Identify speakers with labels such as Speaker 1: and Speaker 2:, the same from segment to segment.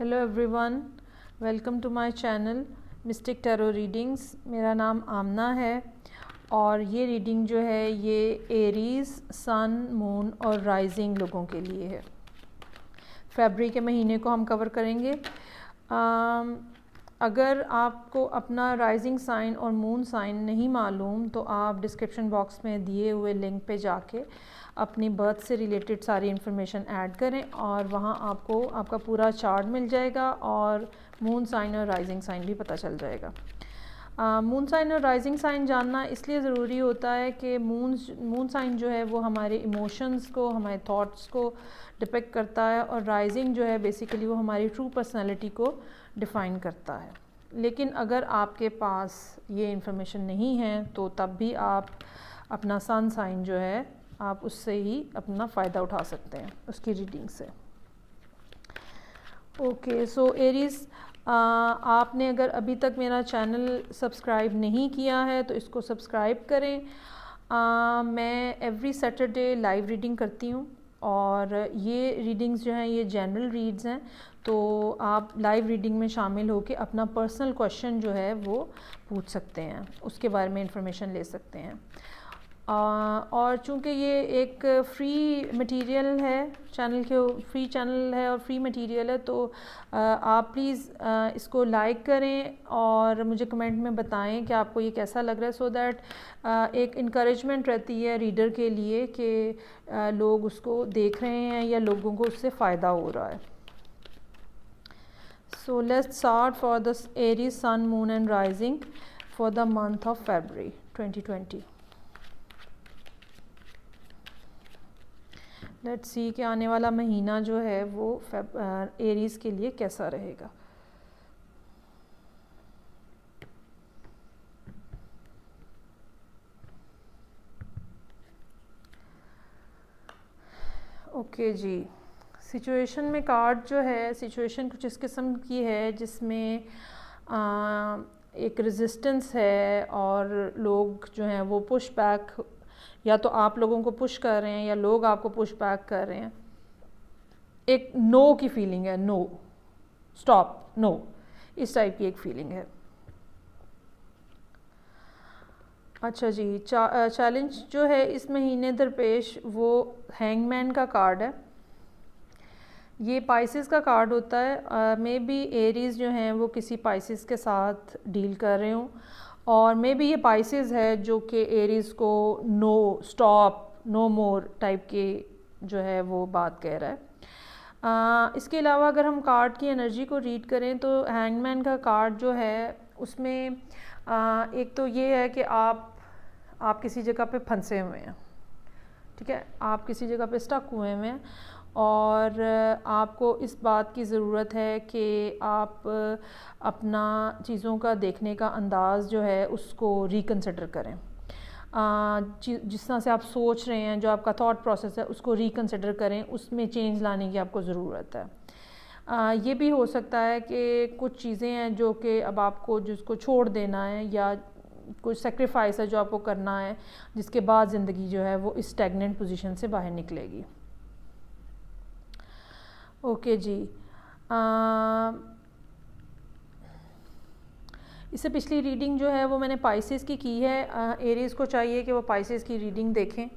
Speaker 1: Hello everyone, welcome to my channel mystic tarot readings. मेरा नाम आमना है और ये रीडिंग जो है ये एरीज़, सन, मून और राइजिंग लोगों के लिए है। फरवरी के महीने को हम कवर करेंगे। अगर आपको अपना राइजिंग साइन और मून साइन नहीं मालूम तो आप डिस्क्रिप्शन बॉक्स में दिए हुए लिंक पे जाके अपनी बर्थ से रिलेटेड सारी इन्फॉर्मेशन ऐड करें और वहाँ आपको आपका पूरा चार्ट मिल जाएगा और मून साइन और राइजिंग साइन भी पता चल जाएगा। मून साइन और राइजिंग साइन जानना इसलिए ज़रूरी होता है कि मून साइन जो है वो हमारे इमोशंस को, हमारे थॉट्स को डिपेक्ट करता है और राइजिंग जो है बेसिकली वो हमारी ट्रू पर्सनैलिटी को डिफ़ाइन करता है। लेकिन अगर आपके पास ये इन्फॉर्मेशन नहीं है तो तब भी आप अपना सन साइन जो है आप उससे ही अपना फ़ायदा उठा सकते हैं, उसकी रीडिंग से। ओके, सो एरीज़, आपने अगर अभी तक मेरा चैनल सब्सक्राइब नहीं किया है तो इसको सब्सक्राइब करें। मैं एवरी सैटरडे लाइव रीडिंग करती हूँ और ये रीडिंग्स जो हैं ये जनरल रीड्स हैं, तो आप लाइव रीडिंग में शामिल होकर अपना पर्सनल क्वेश्चन जो है वो पूछ सकते हैं, उसके बारे में इंफॉर्मेशन ले सकते हैं। और चूँकि ये एक फ्री मटेरियल है, चैनल के फ्री चैनल है और फ्री मटेरियल है, तो आप प्लीज़ इसको लाइक करें और मुझे कमेंट में बताएं कि आपको ये कैसा लग रहा है, सो दैट एक इनकरेजमेंट रहती है रीडर के लिए कि लोग उसको देख रहे हैं या लोगों को उससे फ़ायदा हो रहा है। So let's start for the Aries sun moon and rising for the month of February 2020। Let's see कि आने वाला महीना जो है वो एरीज़ के लिए कैसा रहेगा। ओके जी, सिचुएशन में कार्ड जो है, सिचुएशन कुछ इस किस्म की है जिसमें एक रेजिस्टेंस है और लोग जो हैं वो पुश बैक, या तो आप लोगों को पुश कर रहे हैं या लोग आपको पुश बैक कर रहे हैं। एक नो की फीलिंग है, नो, स्टॉप, नो, इस टाइप की एक फीलिंग है। अच्छा जी, चैलेंज जो है इस महीने दरपेश वो हैंगमैन का कार्ड है। ये पाइसेस का कार्ड होता है। मे बी एरीज़ जो हैं वो किसी पाइसेस के साथ डील कर रहे हों और मे बी ये पाइसेस है जो कि एरीज़ को no, stop, no more type के जो है वो बात कह रहा है। इसके अलावा अगर हम कार्ड की एनर्जी को रीड करें तो हैंगमैन का कार्ड जो है उसमें एक तो ये है कि आप किसी जगह पे फंसे हुए हैं, ठीक है, आप किसी जगह पे स्टक हुए हैं और आपको इस बात की ज़रूरत है कि आप अपना चीज़ों का देखने का अंदाज़ जो है उसको रिकन्सिडर करें। जिस तरह से आप सोच रहे हैं, जो आपका थॉट प्रोसेस है उसको रिकन्सिडर करें, उसमें चेंज लाने की आपको ज़रूरत है। ये भी हो सकता है कि कुछ चीज़ें हैं जो कि अब आपको जिसको छोड़ देना है या कुछ सेक्रीफाइस है जो आपको करना है, जिसके बाद ज़िंदगी जो है वो इस स्टैग्नेंट पोजीशन से बाहर निकलेगी। ओके जी, इससे पिछली रीडिंग जो है वो मैंने पाइसेस की है। एरीज़ को चाहिए कि वो पाइसेस की रीडिंग देखें।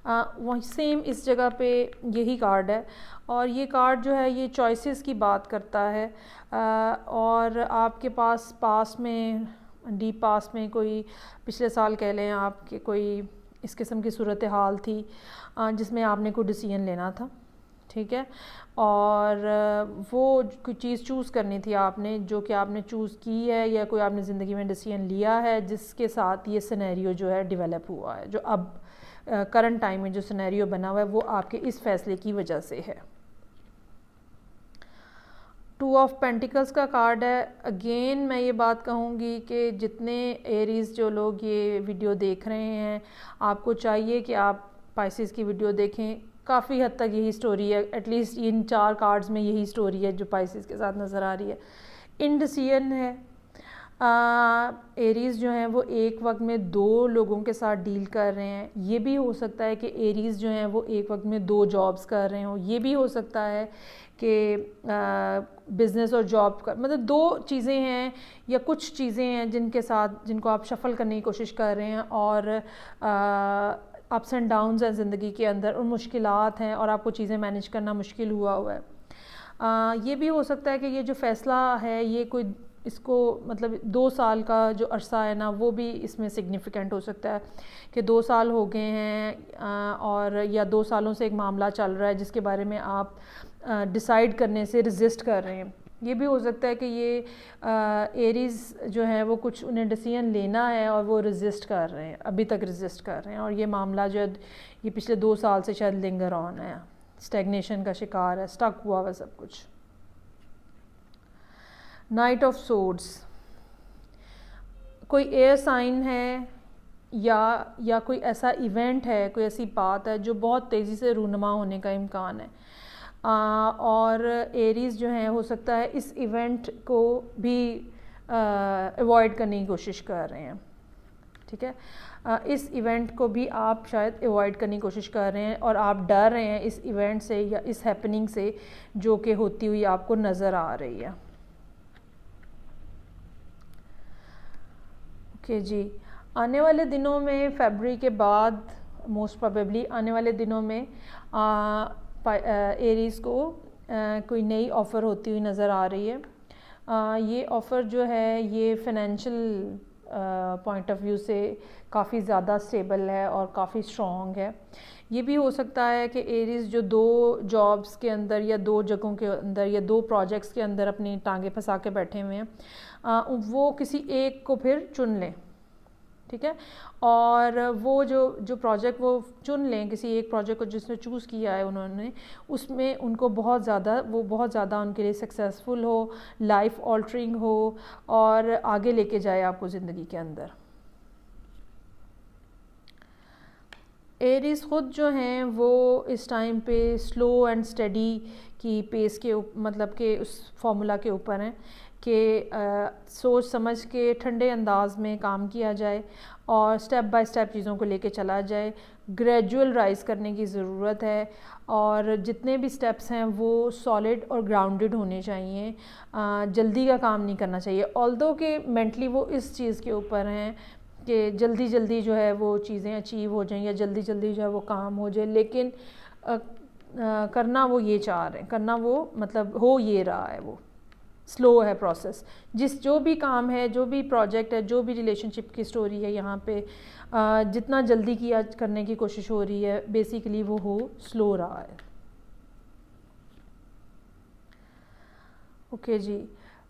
Speaker 1: वही सेम इस जगह पे यही कार्ड है और ये कार्ड जो है ये चॉइसेस की बात करता है। और आपके पास में, डीप पास में, कोई पिछले साल कह लें आपके, कोई इस किस्म की सूरत हाल थी जिसमें आपने कोई डिसीजन लेना था, ठीक है, और वो कोई चीज़ चूज़ करनी थी आपने, जो कि आपने चूज़ की है या कोई आपने ज़िंदगी में डिसीजन लिया है जिसके साथ ये सिनेरियो जो है डेवलप हुआ है, जो अब करंट टाइम में जो सिनेरियो बना हुआ है वो आपके इस फैसले की वजह से है। टू ऑफ पेंटिकल्स का कार्ड है। अगेन मैं ये बात कहूँगी कि जितने एरीज़ जो लोग ये वीडियो देख रहे हैं, आपको चाहिए कि आप पाइसेस की वीडियो देखें। काफ़ी हद तक यही स्टोरी है, एटलीस्ट इन 4 कार्ड्स में यही स्टोरी है जो पाइसेस के साथ नज़र आ रही है। इंडिसीजन है। एरीज़ जो हैं वो एक वक्त में 2 लोगों के साथ डील कर रहे हैं। ये भी हो सकता है कि एरीज़ जो हैं वो एक वक्त में 2 जॉब्स कर रहे हों। ये भी हो सकता है कि बिज़नेस और जॉब का मतलब दो चीज़ें हैं या कुछ चीज़ें हैं जिनको आप शफल करने की कोशिश कर रहे हैं और अप्स एंड डाउन्स हैं ज़िंदगी के अंदर और मुश्किलात हैं और आपको चीज़ें मैनेज करना मुश्किल हुआ है। ये भी हो सकता है कि ये जो फ़ैसला है ये कोई इसको मतलब 2 साल का जो अरसा है ना वो भी इसमें सिग्निफिकेंट हो सकता है कि 2 साल हो गए हैं और या 2 सालों से एक मामला चल रहा है जिसके बारे में आप डिसाइड करने से रेजिस्ट कर रहे हैं। ये भी हो सकता है कि ये एरीज़ जो है वो कुछ उन्हें डिसीजन लेना है और वो रेजिस्ट कर रहे हैं, अभी तक रेजिस्ट कर रहे हैं और ये मामला जो है ये पिछले 2 साल से शायद लिंगर ऑन है, स्टैग्नेशन का शिकार है, स्टक हुआ हुआ सब कुछ। नाइट ऑफ सोर्ड्स, कोई एयर साइन है या कोई ऐसा इवेंट है, कोई ऐसी बात है जो बहुत तेज़ी से रूनुमा होने का इम्कान है और एरीज़ जो है हो सकता है इस इवेंट को भी अवॉइड करने की कोशिश कर रहे हैं। ठीक है, इस इवेंट को भी आप शायद अवॉइड करने की कोशिश कर रहे हैं और आप डर रहे हैं इस इवेंट से या इस हैपनिंग से जो कि होती हुई आपको नज़र आ रही है। ओके जी, आने वाले दिनों में फरवरी के बाद मोस्ट प्रोबेबली आने वाले दिनों में एरीज़ को कोई नई ऑफ़र होती हुई नज़र आ रही है। ये ऑफ़र जो है ये फ़ाइनेंशियल पॉइंट ऑफ व्यू से काफ़ी ज़्यादा स्टेबल है और काफ़ी स्ट्रॉन्ग है। ये भी हो सकता है कि एरीज़ जो 2 जॉब्स के अंदर या 2 जगहों के अंदर या 2 प्रोजेक्ट्स के अंदर अपनी टांगें फंसा के बैठे हुए हैं वो किसी एक को फिर चुन लें। ठीक है, और वो जो प्रोजेक्ट वो चुन लें, किसी एक प्रोजेक्ट को जिसने चूज़ किया है उन्होंने, उसमें उनको बहुत ज़्यादा उनके लिए सक्सेसफुल हो, लाइफ ऑल्टरिंग हो और आगे लेके जाए आपको ज़िंदगी के अंदर। एरीज़ ख़ुद जो हैं वो इस टाइम पे स्लो एंड स्टडी की पेस के मतलब के उस फार्मूला के ऊपर हैं कि सोच समझ के ठंडे अंदाज में काम किया जाए और स्टेप बाय स्टेप चीज़ों को लेके चला जाए। ग्रेजुअल राइज़ करने की ज़रूरत है और जितने भी स्टेप्स हैं वो सॉलिड और ग्राउंडेड होने चाहिए। जल्दी का काम नहीं करना चाहिए, ऑल्दो कि मेंटली वो इस चीज़ के ऊपर हैं कि जल्दी जो है वो चीज़ें अचीव हो जाएं या जल्दी जो है वो काम हो जाए, लेकिन करना वो ये चाह रहे हैं, करना वो मतलब हो ये रहा है, वो स्लो है प्रोसेस। जो भी काम है, जो भी प्रोजेक्ट है, जो भी रिलेशनशिप की स्टोरी है, यहाँ पे जितना जल्दी किया करने की कोशिश हो रही है बेसिकली वो हो स्लो रहा है। ओके जी,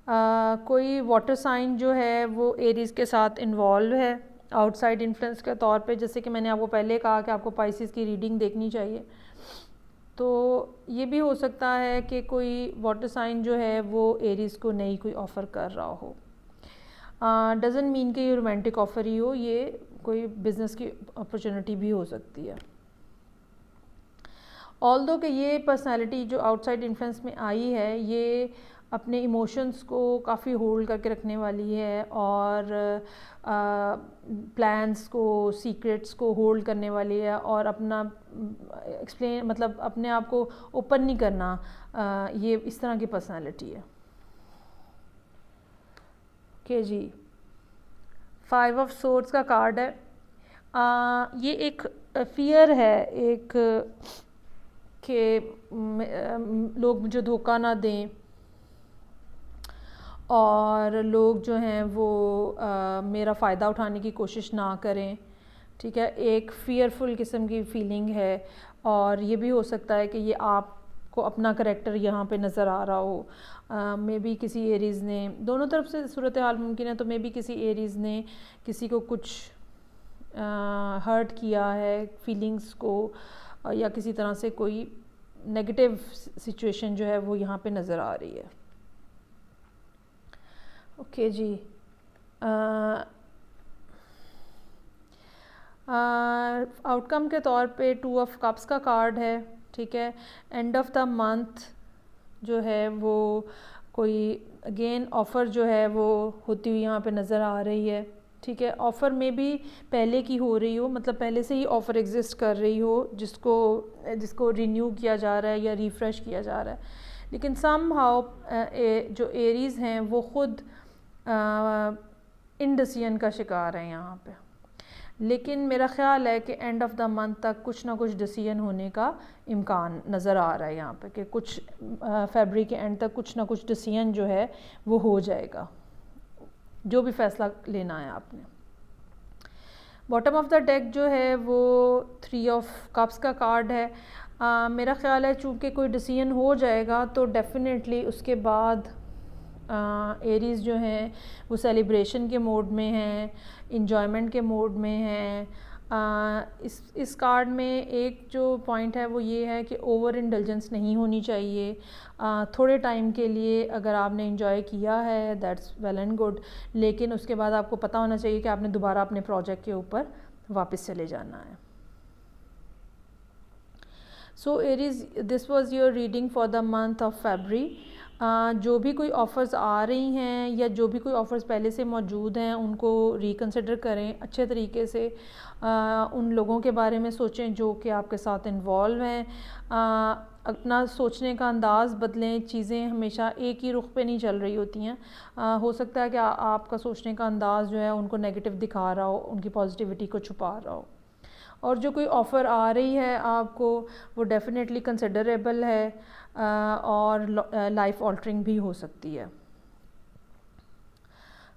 Speaker 1: कोई वाटर साइन जो है वो एरीज़ के साथ इन्वॉल्व है आउटसाइड इन्फ्लुएंस के तौर पे, जैसे कि मैंने आपको पहले कहा कि आपको पाइसेस की रीडिंग देखनी चाहिए। तो ये भी हो सकता है कि कोई वाटर साइन जो है वो एरीज़ को नई कोई ऑफ़र कर रहा हो। डज़ंट मीन कि ये रोमांटिक ऑफ़र ही हो, ये कोई बिज़नेस की अपॉर्चुनिटी भी हो सकती है। ऑल्दो कि ये पर्सनालिटी जो आउटसाइड इन्फ्लुएंस में आई है ये अपने इमोशंस को काफ़ी होल्ड करके रखने वाली है और प्लान्स को, सीक्रेट्स को होल्ड करने वाली है और अपना एक्सप्लेन मतलब अपने आप को ओपन नहीं करना, ये इस तरह की पर्सनालिटी है। ओके जी, 5 ऑफ सोर्ड्स का कार्ड है। ये एक फियर है, एक कि लोग मुझे धोखा ना दें और लोग जो हैं वो मेरा फ़ायदा उठाने की कोशिश ना करें। ठीक है, एक फ़ियरफुल किस्म की फ़ीलिंग है और ये भी हो सकता है कि ये आपको अपना करैक्टर यहाँ पे नज़र आ रहा हो। मे बी किसी एरीज़ ने, दोनों तरफ से सूरत हाल मुमकिन है, तो मे बी किसी एरीज़ ने किसी को कुछ हर्ट किया है फीलिंग्स को या किसी तरह से कोई नेगेटिव सिचुएशन जो है वो यहाँ पे नज़र आ रही है। ओके जी, आउटकम के तौर पे 2 ऑफ कप्स का कार्ड है। ठीक है, एंड ऑफ द मंथ जो है वो कोई अगेन ऑफ़र जो है वो होती हुई यहाँ पे नज़र आ रही है। ठीक है, ऑफ़र में भी पहले की हो रही हो, मतलब पहले से ही ऑफ़र एग्जिस्ट कर रही हो जिसको रिन्यू किया जा रहा है या रिफ़्रेश किया जा रहा है, लेकिन समहाउ जो एरीज़ हैं वो ख़ुद इंडिसीजन का शिकार है यहाँ पे। लेकिन मेरा ख़्याल है कि एंड ऑफ द मंथ तक कुछ ना कुछ डिसीजन होने का इम्कान नज़र आ रहा है यहाँ पे, कि कुछ फरवरी के एंड तक कुछ ना कुछ डिसीजन जो है वो हो जाएगा, जो भी फ़ैसला लेना है आपने। बॉटम ऑफ द डेक जो है वो 3 ऑफ कप्स का कार्ड है। मेरा ख़्याल है चूँकि कोई डिसीजन हो जाएगा तो डेफिनेटली उसके बाद एरीज़ जो हैं वो सेलिब्रेशन के मोड में हैं, इंजॉयमेंट के मोड में हैं। इस कार्ड में एक जो पॉइंट है वो ये है कि ओवर इंडल्जेंस नहीं होनी चाहिए। थोड़े टाइम के लिए अगर आपने इंजॉय किया है दैट्स वेल एंड गुड, लेकिन उसके बाद आपको पता होना चाहिए कि आपने दोबारा अपने प्रोजेक्ट के ऊपर वापस चले जाना है। So Aries, this was your reading for the month of February. जो भी कोई ऑफ़र्स आ रही हैं या जो भी कोई ऑफ़र्स पहले से मौजूद हैं उनको रिकन्सिडर करें अच्छे तरीके से। उन लोगों के बारे में सोचें जो कि आपके साथ इन्वॉल्व हैं। अपना सोचने का अंदाज़ बदलें, चीज़ें हमेशा एक ही रुख पे नहीं चल रही होती हैं। हो सकता है कि आपका सोचने का अंदाज़ जो है उनको नेगेटिव दिखा रहा हो, उनकी पॉजिटिविटी को छुपा रहा हो। और जो कोई ऑफ़र आ रही है आपको वो डेफ़िनेटली कंसिडरेबल है और लाइफ ऑल्टरिंग भी हो सकती है।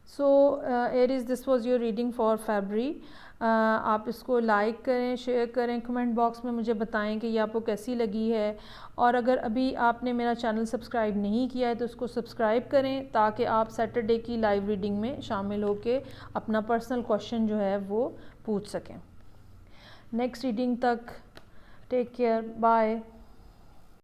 Speaker 1: So Aries, this was your reading for February. आप इसको लाइक करें, शेयर करें, कमेंट बॉक्स में मुझे बताएं कि ये आपको कैसी लगी है। और अगर अभी आपने मेरा चैनल सब्सक्राइब नहीं किया है तो उसको सब्सक्राइब करें ताकि आप सैटरडे की लाइव रीडिंग में शामिल होकर अपना पर्सनल क्वेश्चन जो है वो पूछ सकें। नेक्स्ट रीडिंग तक टेक केयर, बाय।